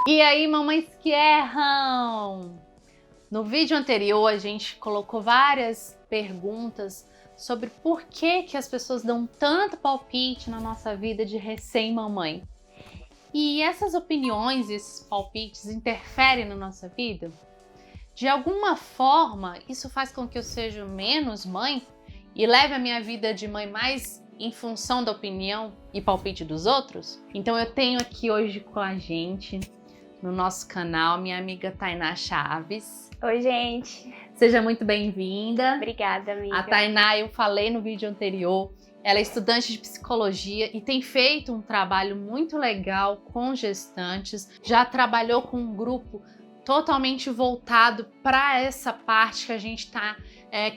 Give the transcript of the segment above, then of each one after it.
E aí, mamães que erram! No vídeo anterior, a gente colocou várias perguntas sobre por que as pessoas dão tanto palpite na nossa vida de recém-mamãe. E essas opiniões, esses palpites interferem na nossa vida? De alguma forma, isso faz com que eu seja menos mãe e leve a minha vida de mãe mais em função da opinião e palpite dos outros? Então eu tenho aqui hoje com a gente, no nosso canal, minha amiga Tainá Chaves. Oi, gente. Seja muito bem-vinda. Obrigada, amiga. A Tainá, eu falei no vídeo anterior, ela é estudante de psicologia e tem feito um trabalho muito legal com gestantes. Já trabalhou com um grupo totalmente voltado para essa parte que a gente está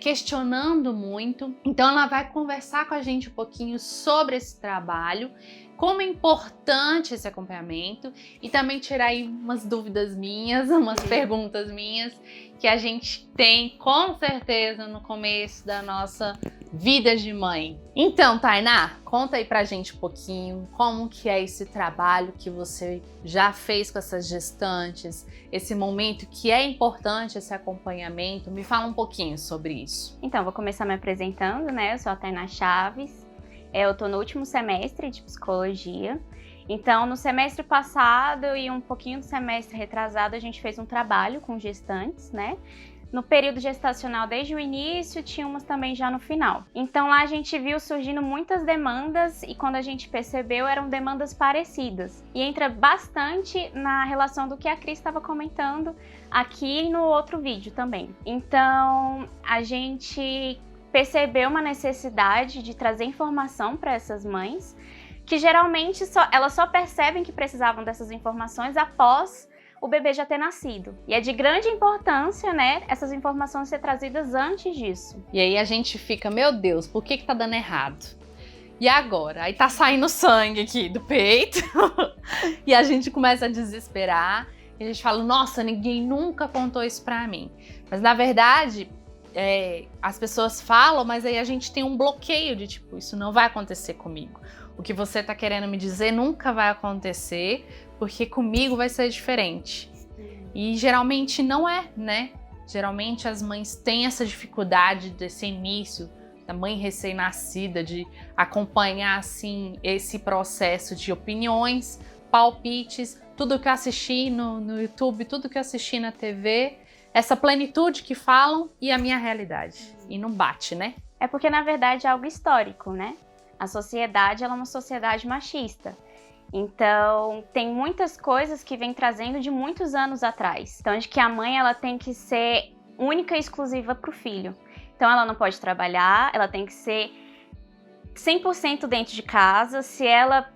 questionando muito. Então ela vai conversar com a gente um pouquinho sobre esse trabalho, como é importante esse acompanhamento e também tirar aí umas dúvidas minhas, umas perguntas minhas que a gente tem com certeza no começo da nossa vida de mãe. Então, Tainá, conta aí pra gente um pouquinho como que é esse trabalho que você já fez com essas gestantes, esse momento que é importante, esse acompanhamento. Me fala um pouquinho sobre isso. Então, vou começar me apresentando, né? Eu sou a Tainá Chaves, eu tô no último semestre de psicologia. Então, no semestre passado e um pouquinho do semestre retrasado, a gente fez um trabalho com gestantes, né? No período gestacional, desde o início, tinha umas também já no final. Então lá a gente viu surgindo muitas demandas e quando a gente percebeu, eram demandas parecidas. E entra bastante na relação do que a Cris estava comentando aqui no outro vídeo também. Então a gente percebeu uma necessidade de trazer informação para essas mães, que geralmente elas só percebem que precisavam dessas informações após o bebê já ter nascido. E é de grande importância, né, essas informações ser trazidas antes disso. E aí a gente fica, meu Deus, por que tá dando errado? E agora? Aí tá saindo sangue aqui do peito e a gente começa a desesperar. E a gente fala, nossa, ninguém nunca contou isso pra mim. Mas na verdade, as pessoas falam, mas aí a gente tem um bloqueio de tipo, isso não vai acontecer comigo. O que você tá querendo me dizer nunca vai acontecer, porque comigo vai ser diferente. E geralmente não é, né? Geralmente as mães têm essa dificuldade desse início da mãe recém-nascida, de acompanhar assim esse processo de opiniões, palpites, tudo que eu assisti no YouTube, tudo que eu assisti na TV, essa plenitude que falam e a minha realidade. E não bate, né? É porque na verdade é algo histórico, né? A sociedade, ela é uma sociedade machista. Então, tem muitas coisas que vem trazendo de muitos anos atrás. Então, de que a mãe, ela tem que ser única e exclusiva para o filho. Então, ela não pode trabalhar, ela tem que ser 100% dentro de casa. Se ela,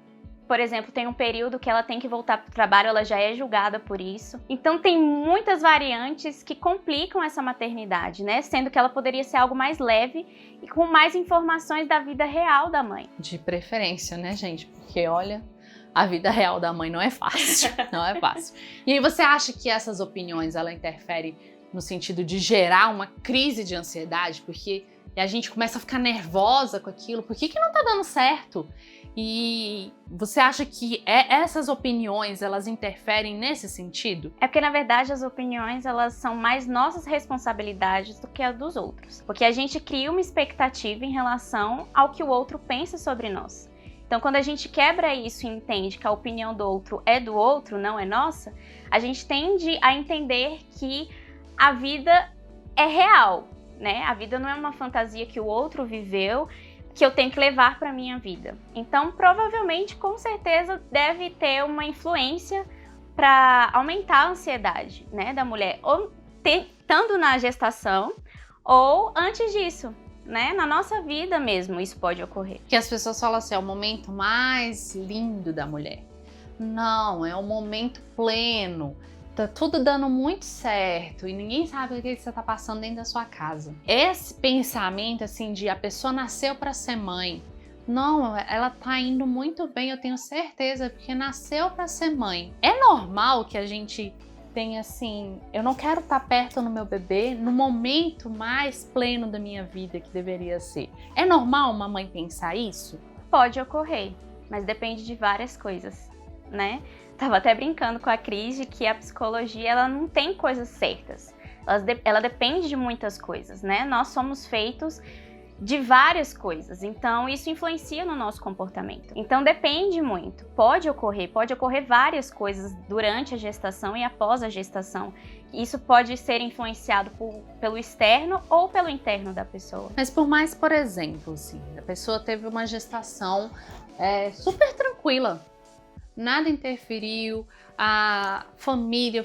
por exemplo, tem um período que ela tem que voltar para o trabalho, ela já é julgada por isso. Então, tem muitas variantes que complicam essa maternidade, né? Sendo que ela poderia ser algo mais leve e com mais informações da vida real da mãe. De preferência, né, gente? Porque, olha, a vida real da mãe não é fácil, não é fácil. E aí você acha que essas opiniões, ela interfere no sentido de gerar uma crise de ansiedade? Porque a gente começa a ficar nervosa com aquilo, por que não tá dando certo? E você acha que essas opiniões, elas interferem nesse sentido? É porque, na verdade, as opiniões, elas são mais nossas responsabilidades do que a dos outros. Porque a gente cria uma expectativa em relação ao que o outro pensa sobre nós. Então, quando a gente quebra isso e entende que a opinião do outro é do outro, não é nossa, a gente tende a entender que a vida é real, né? A vida não é uma fantasia que o outro viveu, que eu tenho que levar para minha vida. Então, provavelmente, com certeza, deve ter uma influência para aumentar a ansiedade, né, da mulher, ou estando na gestação ou antes disso. Né? Na nossa vida mesmo isso pode ocorrer. Que as pessoas falam assim, é o momento mais lindo da mulher. Não, é o momento pleno. Tá tudo dando muito certo e ninguém sabe o que você tá passando dentro da sua casa. Esse pensamento assim de a pessoa nasceu para ser mãe. Não, ela tá indo muito bem, eu tenho certeza, porque nasceu para ser mãe. É normal que a gente tem assim, eu não quero estar perto no meu bebê no momento mais pleno da minha vida que deveria ser. É normal uma mãe pensar isso? Pode ocorrer, mas depende de várias coisas. né? Tava até brincando com a Cris de que a psicologia, ela não tem coisas certas. Ela depende de muitas coisas, né? Nós somos feitos de várias coisas, então isso influencia no nosso comportamento. Então depende muito, pode ocorrer várias coisas durante a gestação e após a gestação. Isso pode ser influenciado pelo externo ou pelo interno da pessoa. Mas por mais, por exemplo, assim, a pessoa teve uma gestação super tranquila, nada interferiu, a família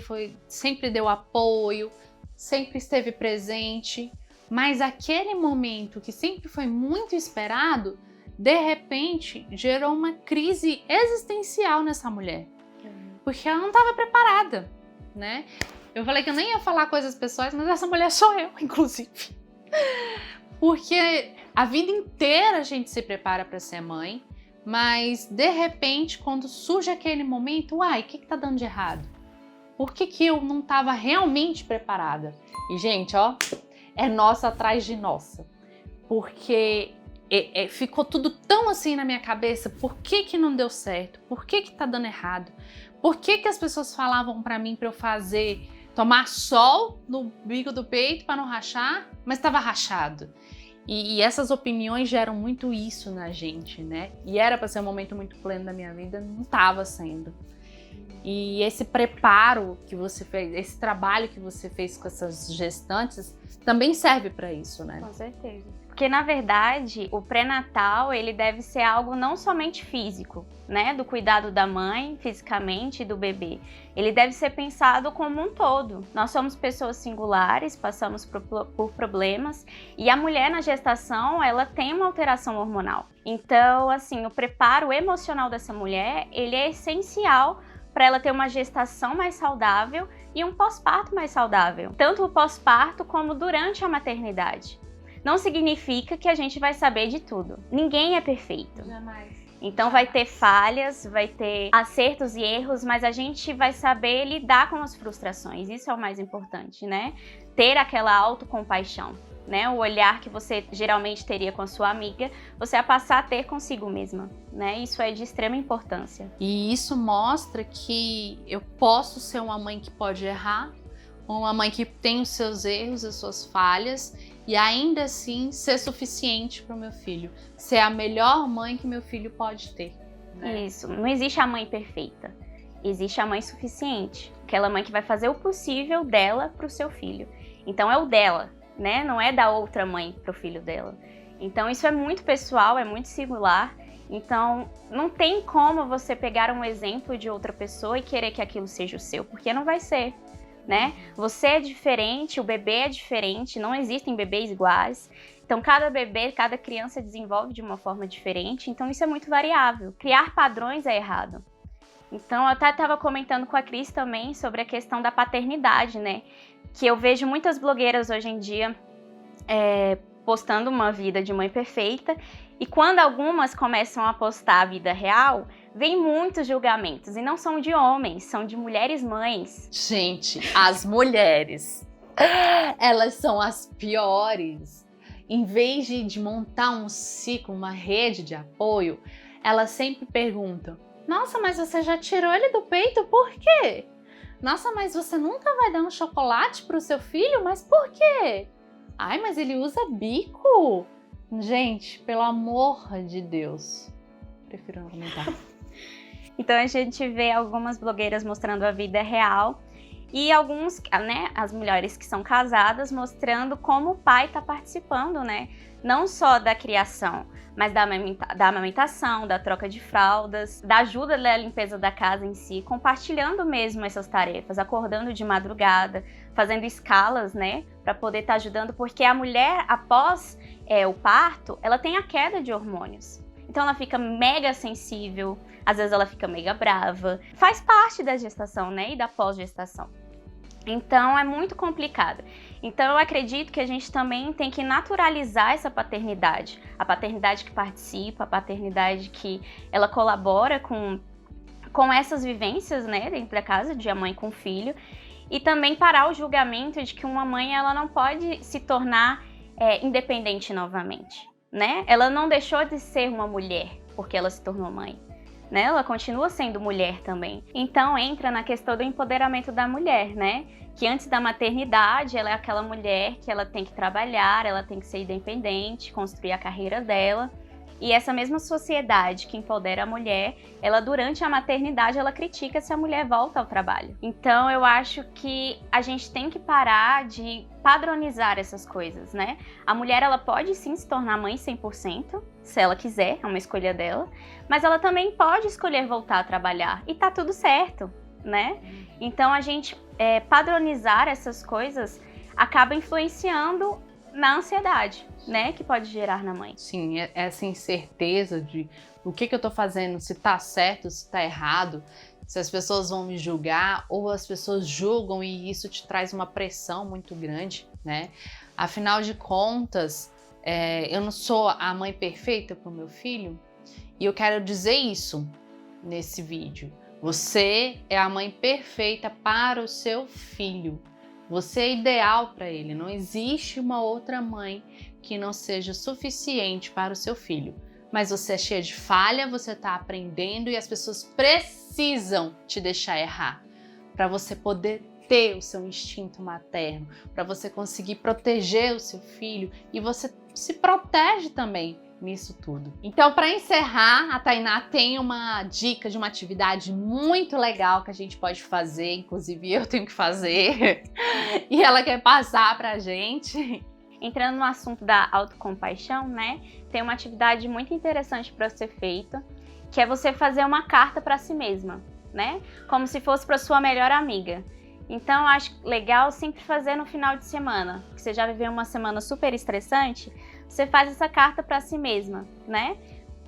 sempre deu apoio, sempre esteve presente, mas aquele momento que sempre foi muito esperado, de repente gerou uma crise existencial nessa mulher, porque ela não estava preparada, né? Eu falei que eu nem ia falar coisas pessoais, mas essa mulher sou eu, inclusive. Porque a vida inteira a gente se prepara para ser mãe, mas de repente, quando surge aquele momento, o que tá dando de errado? Por que eu não estava realmente preparada? E, gente, é nossa atrás de nossa. Porque ficou tudo tão assim na minha cabeça. Por que não deu certo? Por que tá dando errado? Por que as pessoas falavam pra mim pra eu tomar sol no bico do peito pra não rachar, mas estava rachado? E essas opiniões geram muito isso na gente, né? E era pra ser um momento muito pleno da minha vida, não estava sendo. E esse preparo que você fez, esse trabalho que você fez com essas gestantes, também serve para isso, né? Com certeza. Porque, na verdade, o pré-natal, ele deve ser algo não somente físico, né? Do cuidado da mãe, fisicamente, e do bebê. Ele deve ser pensado como um todo. Nós somos pessoas singulares, passamos por problemas, e a mulher na gestação, ela tem uma alteração hormonal. Então, assim, o preparo emocional dessa mulher, ele é essencial para ela ter uma gestação mais saudável e um pós-parto mais saudável. Tanto o pós-parto como durante a maternidade. Não significa que a gente vai saber de tudo. Ninguém é perfeito. Jamais. Então vai ter falhas, vai ter acertos e erros, mas a gente vai saber lidar com as frustrações. Isso é o mais importante, né? Ter aquela autocompaixão, né? O olhar que você geralmente teria com a sua amiga, você vai passar a ter consigo mesma, né? Isso é de extrema importância. E isso mostra que eu posso ser uma mãe que pode errar, uma mãe que tem os seus erros, as suas falhas, e ainda assim ser suficiente para o meu filho, ser a melhor mãe que meu filho pode ter. Né? Isso, não existe a mãe perfeita, existe a mãe suficiente, aquela mãe que vai fazer o possível dela para o seu filho. Então é o dela, né? Não é da outra mãe para o filho dela. Então isso é muito pessoal, é muito singular. Então não tem como você pegar um exemplo de outra pessoa e querer que aquilo seja o seu, porque não vai ser. Né? Você é diferente, o bebê é diferente, não existem bebês iguais. Então, cada bebê, cada criança desenvolve de uma forma diferente, então isso é muito variável. Criar padrões é errado. Então, eu até estava comentando com a Cris também sobre a questão da paternidade, né? Que eu vejo muitas blogueiras hoje em dia postando uma vida de mãe perfeita, e quando algumas começam a postar a vida real, vem muitos julgamentos, e não são de homens, são de mulheres mães. Gente, as mulheres, elas são as piores. Em vez de montar um ciclo, uma rede de apoio, elas sempre perguntam: nossa, mas você já tirou ele do peito? Por quê? Nossa, mas você nunca vai dar um chocolate pro seu filho? Mas por quê? Ai, mas ele usa bico. Gente, pelo amor de Deus. Prefiro não comentar. Então a gente vê algumas blogueiras mostrando a vida real e alguns, né, as mulheres que são casadas mostrando como o pai está participando, né? Não só da criação, mas da amamentação, da troca de fraldas, da ajuda da limpeza da casa em si, compartilhando mesmo essas tarefas, acordando de madrugada, fazendo escalas, né, para poder estar ajudando, porque a mulher, após o parto, ela tem a queda de hormônios. Então ela fica mega sensível, às vezes ela fica mega brava. Faz parte da gestação, né, e da pós-gestação. Então é muito complicado. Então eu acredito que a gente também tem que naturalizar essa paternidade. A paternidade que participa, a paternidade que ela colabora com essas vivências, né, dentro da casa de a mãe com o filho. E também parar o julgamento de que uma mãe ela não pode se tornar independente novamente, né? Ela não deixou de ser uma mulher porque ela se tornou mãe. né? Ela continua sendo mulher também. Então entra na questão do empoderamento da mulher, né? Que antes da maternidade, ela é aquela mulher que ela tem que trabalhar, ela tem que ser independente, construir a carreira dela. E essa mesma sociedade que empodera a mulher, ela durante a maternidade, ela critica se a mulher volta ao trabalho. Então eu acho que a gente tem que parar de padronizar essas coisas, né? A mulher, ela pode sim se tornar mãe 100%, se ela quiser, é uma escolha dela, mas ela também pode escolher voltar a trabalhar e tá tudo certo, né? Então a gente padronizar essas coisas acaba influenciando na ansiedade, né, que pode gerar na mãe. Sim, essa incerteza de o que eu tô fazendo, se tá certo, se tá errado, se as pessoas vão me julgar ou as pessoas julgam e isso te traz uma pressão muito grande, né? Afinal de contas, eu não sou a mãe perfeita pro meu filho e eu quero dizer isso nesse vídeo. Você é a mãe perfeita para o seu filho. Você é ideal para ele, não existe uma outra mãe que não seja suficiente para o seu filho. Mas você é cheia de falha, você está aprendendo e as pessoas precisam te deixar errar para você poder ter o seu instinto materno, para você conseguir proteger o seu filho e você se protege também nisso tudo. Então, para encerrar, a Tainá tem uma dica de uma atividade muito legal que a gente pode fazer, inclusive eu tenho que fazer, e ela quer passar pra gente. Entrando no assunto da autocompaixão, né, tem uma atividade muito interessante para ser feita, que é você fazer uma carta para si mesma, né, como se fosse para sua melhor amiga. Então, eu acho legal sempre fazer no final de semana, que você já viveu uma semana super estressante, você faz essa carta para si mesma, né?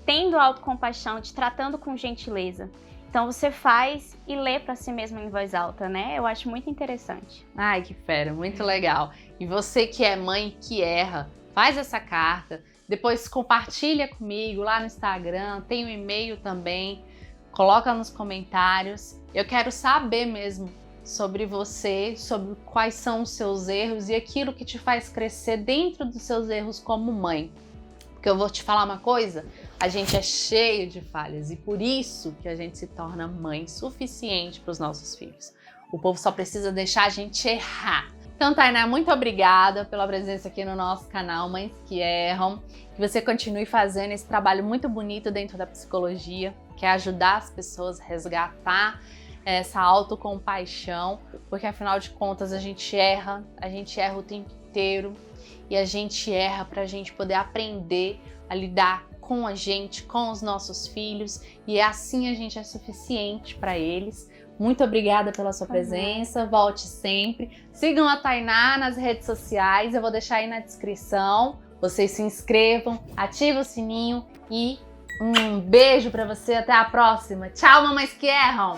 Tendo autocompaixão, te tratando com gentileza. Então você faz e lê para si mesma em voz alta, né? Eu acho muito interessante. Ai, que fera, muito legal. E você que é mãe que erra, faz essa carta, depois compartilha comigo lá no Instagram, tem o e-mail também, coloca nos comentários. Eu quero saber mesmo sobre você, sobre quais são os seus erros e aquilo que te faz crescer dentro dos seus erros como mãe. Porque eu vou te falar uma coisa, a gente é cheio de falhas e por isso que a gente se torna mãe suficiente para os nossos filhos. O povo só precisa deixar a gente errar. Então, Tainá, muito obrigada pela presença aqui no nosso canal Mães que Erram. Que você continue fazendo esse trabalho muito bonito dentro da psicologia, que é ajudar as pessoas a resgatar essa autocompaixão, porque afinal de contas a gente erra o tempo inteiro e a gente erra para a gente poder aprender a lidar com a gente, com os nossos filhos e assim a gente é suficiente para eles. Muito obrigada pela sua presença, volte sempre. Sigam a Tainá nas redes sociais, eu vou deixar aí na descrição. Vocês se inscrevam, ativem o sininho e um beijo pra você, até a próxima. Tchau, mamães que erram!